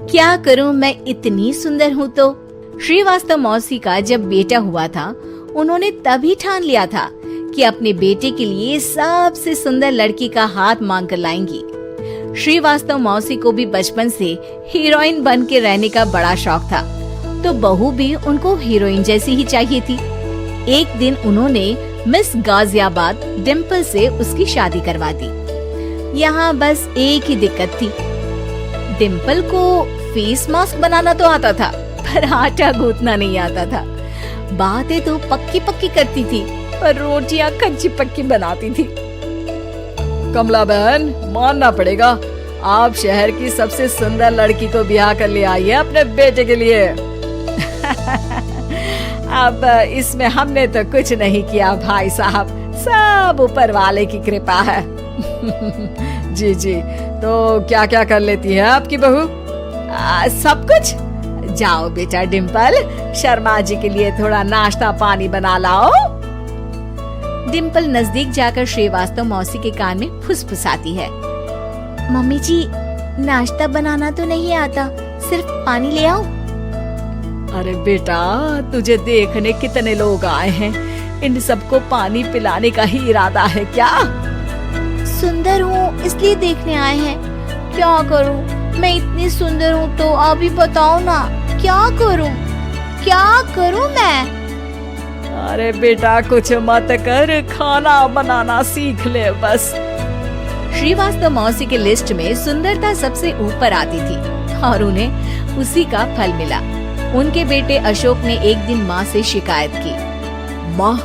क्या करूं, मैं इतनी सुंदर हूं तो। श्रीवास्तव मौसी का जब बेटा हुआ था, उन्होंने तभी ठान लिया था कि अपने बेटे के लिए सबसे सुंदर लड़की का हाथ मांग कर लाएंगी। श्रीवास्तव मौसी को भी बचपन से हीरोइन बन के रहने का बड़ा शौक था, तो बहू भी उनको हीरोइन जैसी ही चाहिए थी। एक दिन उन्होंने मिस गाजियाबाद डिम्पल से उसकी शादी करवा दी। यहाँ बस एक ही दिक्कत थी, डिम्पल को फेस मास्क बनाना तो आता था, पर आटा गूंथना नहीं आता था। बातें तो पक्की पक्की करती थी, पर रोटियां कच्ची पक्की बनाती थी। कमला बहन, मानना पड़ेगा, आप शहर की सबसे सुंदर लड़की को ब्याह कर ले आई है अपने बेटे के लिए। अब इसमें हमने तो कुछ नहीं किया भाई साहब, सब ऊपर वाले की कृपा है। जी जी, तो क्या क्या कर लेती है आपकी बहू? सब कुछ। जाओ बेटा डिम्पल, शर्मा जी के लिए थोड़ा नाश्ता पानी बना लाओ। डिम्पल नजदीक जाकर श्रीवास्तव मौसी के कान में फुसफुसाती है। मम्मी जी, नाश्ता बनाना तो नहीं आता, सिर्फ पानी ले आओ। अरे बेटा, तुझे देखने कितने लोग आए हैं, इन सबको पानी पिलाने का ही इरादा है क्या? सुंदर हूँ इसलिए देखने आए हैं। क्या करूँ, मैं इतनी सुंदर हूँ तो आप ही बताओ ना, क्या करूँ मैं? अरे बेटा, कुछ मत कर, खाना बनाना सीख ले बस। श्रीवास्तव मौसी के लिस्ट में सुंदरता सबसे ऊपर आती थी और उन्हें उसी का फल मिला। उनके बेटे अशोक ने एक दिन माँ से शिकायत की। माँ,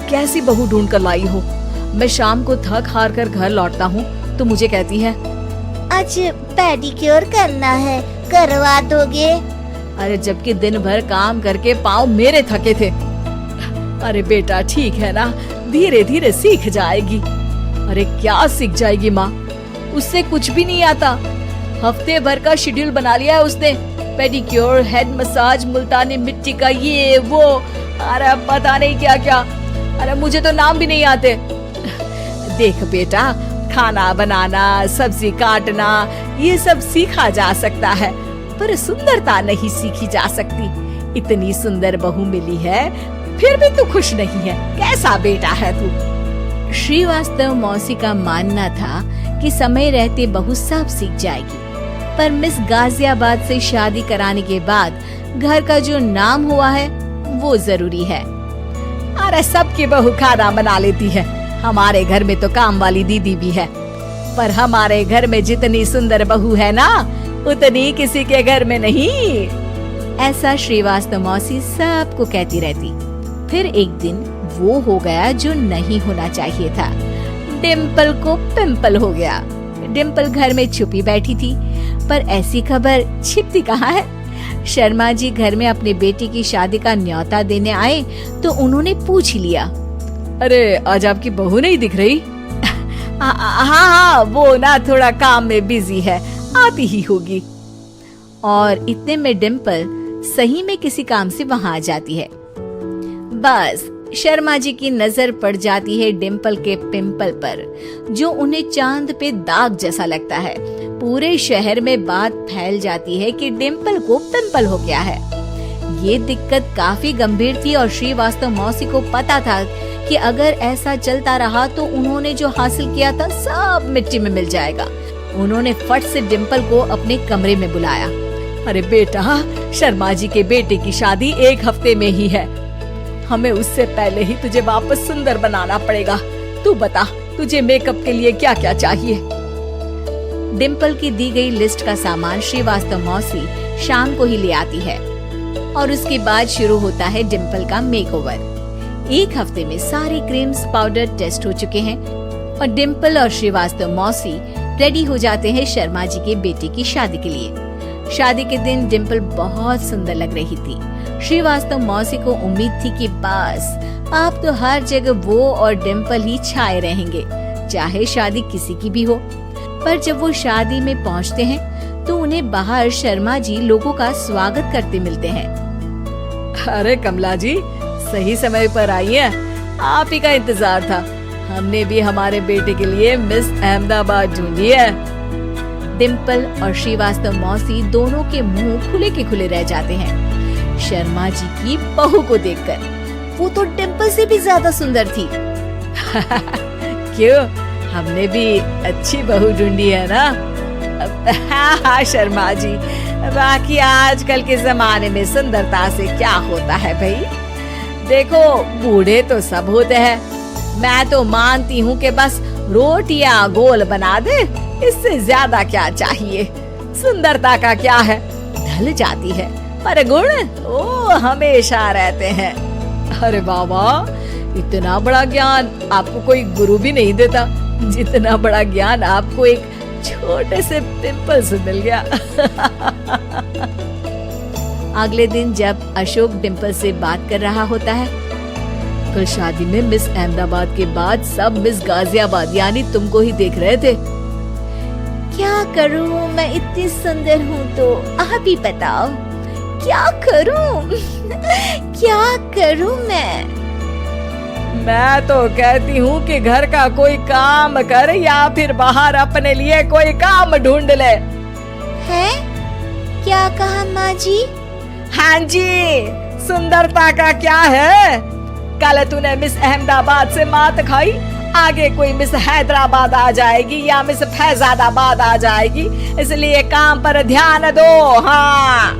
कैसी बहू ढूंढ कर लाई हो? मैं शाम को थक हार कर घर लौटता हूँ तो मुझे कहती है, आज पेडिक्योर करना है, करवा दोगे? अरे जबकि दिन भर काम करके पाँव मेरे थके थे। अरे बेटा ठीक है ना, धीरे धीरे सीख जाएगी। अरे क्या सीख जाएगी माँ, उससे कुछ भी नहीं आता। हफ्ते भर का शेड्यूल बना लिया है उसने, पेडिक्योर, हेड मसाज, मुल्तानी मिट्टी का ये वो, अरे पता नहीं क्या क्या। अरे मुझे तो नाम भी नहीं आते। देख बेटा, खाना बनाना, सब्जी काटना, ये सब सीखा जा सकता है, पर सुंदरता नहीं सीखी जा सकती। इतनी सुंदर बहू मिली है, फिर भी तू खुश नहीं है, कैसा बेटा है तू? श्रीवास्तव मौसी का मानना था कि समय रहते बहू सब सीख जाएगी, पर मिस गाजियाबाद से शादी कराने के बाद घर का जो नाम हुआ है वो जरूरी है। अरे सबकी बहू खाना बना लेती है, हमारे घर में तो काम वाली दीदी भी है, पर हमारे घर में जितनी सुंदर बहू है ना, उतनी किसी के घर में नहीं। ऐसा श्रीवास्तव मौसी सबको कहती रहती। फिर एक दिन वो हो गया जो नहीं होना चाहिए था, डिम्पल को पिंपल हो गया। डिम्पल घर में छुपी बैठी थी, पर ऐसी खबर छिपती कहाँ है। शर्मा जी घर में अपने बेटी की शादी का न्योता देने आए तो उन्होंने पूछ लिया, अरे आज आपकी बहू नहीं दिख रही? हाँ, वो ना थोड़ा काम में बिजी है, आती ही होगी। और इतने में डिम्पल सही में किसी काम से वहाँ आ जाती है। बस शर्मा जी की नजर पड़ जाती है डिम्पल के पिंपल पर, जो उन्हें चांद पे दाग जैसा लगता है। पूरे शहर में बात फैल जाती है कि डिम्पल को पिंपल हो गया है। ये दिक्कत काफी गंभीर थी और श्रीवास्तव मौसी को पता था कि अगर ऐसा चलता रहा तो उन्होंने जो हासिल किया था सब मिट्टी में मिल जाएगा। उन्होंने फट से डिम्पल को अपने कमरे में बुलाया। अरे बेटा, शर्मा जी के बेटे की शादी 1 हफ्ते में ही है, हमें उससे पहले ही तुझे वापस सुंदर बनाना पड़ेगा। तू बता, तुझे मेकअप के लिए क्या क्या चाहिए? डिम्पल की दी गई लिस्ट का सामान श्रीवास्तव मौसी शाम को ही ले आती है और उसके बाद शुरू होता है डिम्पल का मेकओवर। 1 हफ्ते में सारे क्रीम्स, पाउडर टेस्ट हो चुके हैं और डिम्पल और श्रीवास्तव मौसी रेडी हो जाते हैं शर्मा जी के बेटे की शादी के लिए। शादी के दिन डिम्पल बहुत सुंदर लग रही थी। श्रीवास्तव मौसी को उम्मीद थी कि बस अब तो हर जगह वो और डिम्पल ही छाए रहेंगे, चाहे शादी किसी की भी हो। पर जब वो शादी में पहुंचते हैं तो उन्हें बाहर शर्मा जी लोगों का स्वागत करते मिलते हैं। अरे कमला जी, सही समय पर आई है, आप ही का इंतजार था। हमने भी हमारे बेटे के लिए मिस अहमदाबाद ढूंढी है। डिम्पल और श्रीवास्तव मौसी दोनों के मुंह खुले के खुले रह जाते हैं शर्मा जी की बहू को देखकर। वो तो डिम्पल से भी ज्यादा सुंदर थी। क्यों, हमने भी अच्छी बहू ढूंढी है ना? हाँ शर्मा जी, बाकी आजकल के जमाने में सुंदरता से क्या होता है भाई? देखो, बूढ़े तो सब होते हैं। मैं तो मानती हूँ कि बस रोटियां गोल बना दे, इससे ज्यादा क्या चाहिए? सुंदरता का क्या है, ढल जाती है, पर गुण वो हमेशा रहते हैं। अरे बाबा, इतना बड़ा ज्ञान आपको कोई गुरु भी नहीं देता जितना बड़ा ज्ञान आपको एक छोटे से पिंपल से मिल गया। अगले दिन जब अशोक डिम्पल से बात कर रहा होता है, कल शादी में मिस अहमदाबाद के बाद सब मिस गाजियाबाद यानी तुमको ही देख रहे थे। क्या करूं, मैं इतनी सुंदर हूँ तो आप ही बताओ क्या करूं? क्या करूं मैं तो कहती हूँ कि घर का कोई काम कर या फिर बाहर अपने लिए कोई काम ढूंढ ले। है? क्या कहा माँ जी? हाँ जी, सुंदरता का क्या है? कल तूने मिस अहमदाबाद से मात खाई, आगे कोई मिस हैदराबाद आ जाएगी या मिस फैजाबाद आ जाएगी, इसलिए काम पर ध्यान दो। हाँ।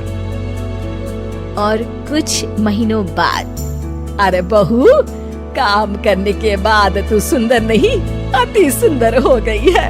और कुछ महीनों बाद, अरे बहू, काम करने के बाद तू सुंदर नहीं, अति सुंदर हो गई है।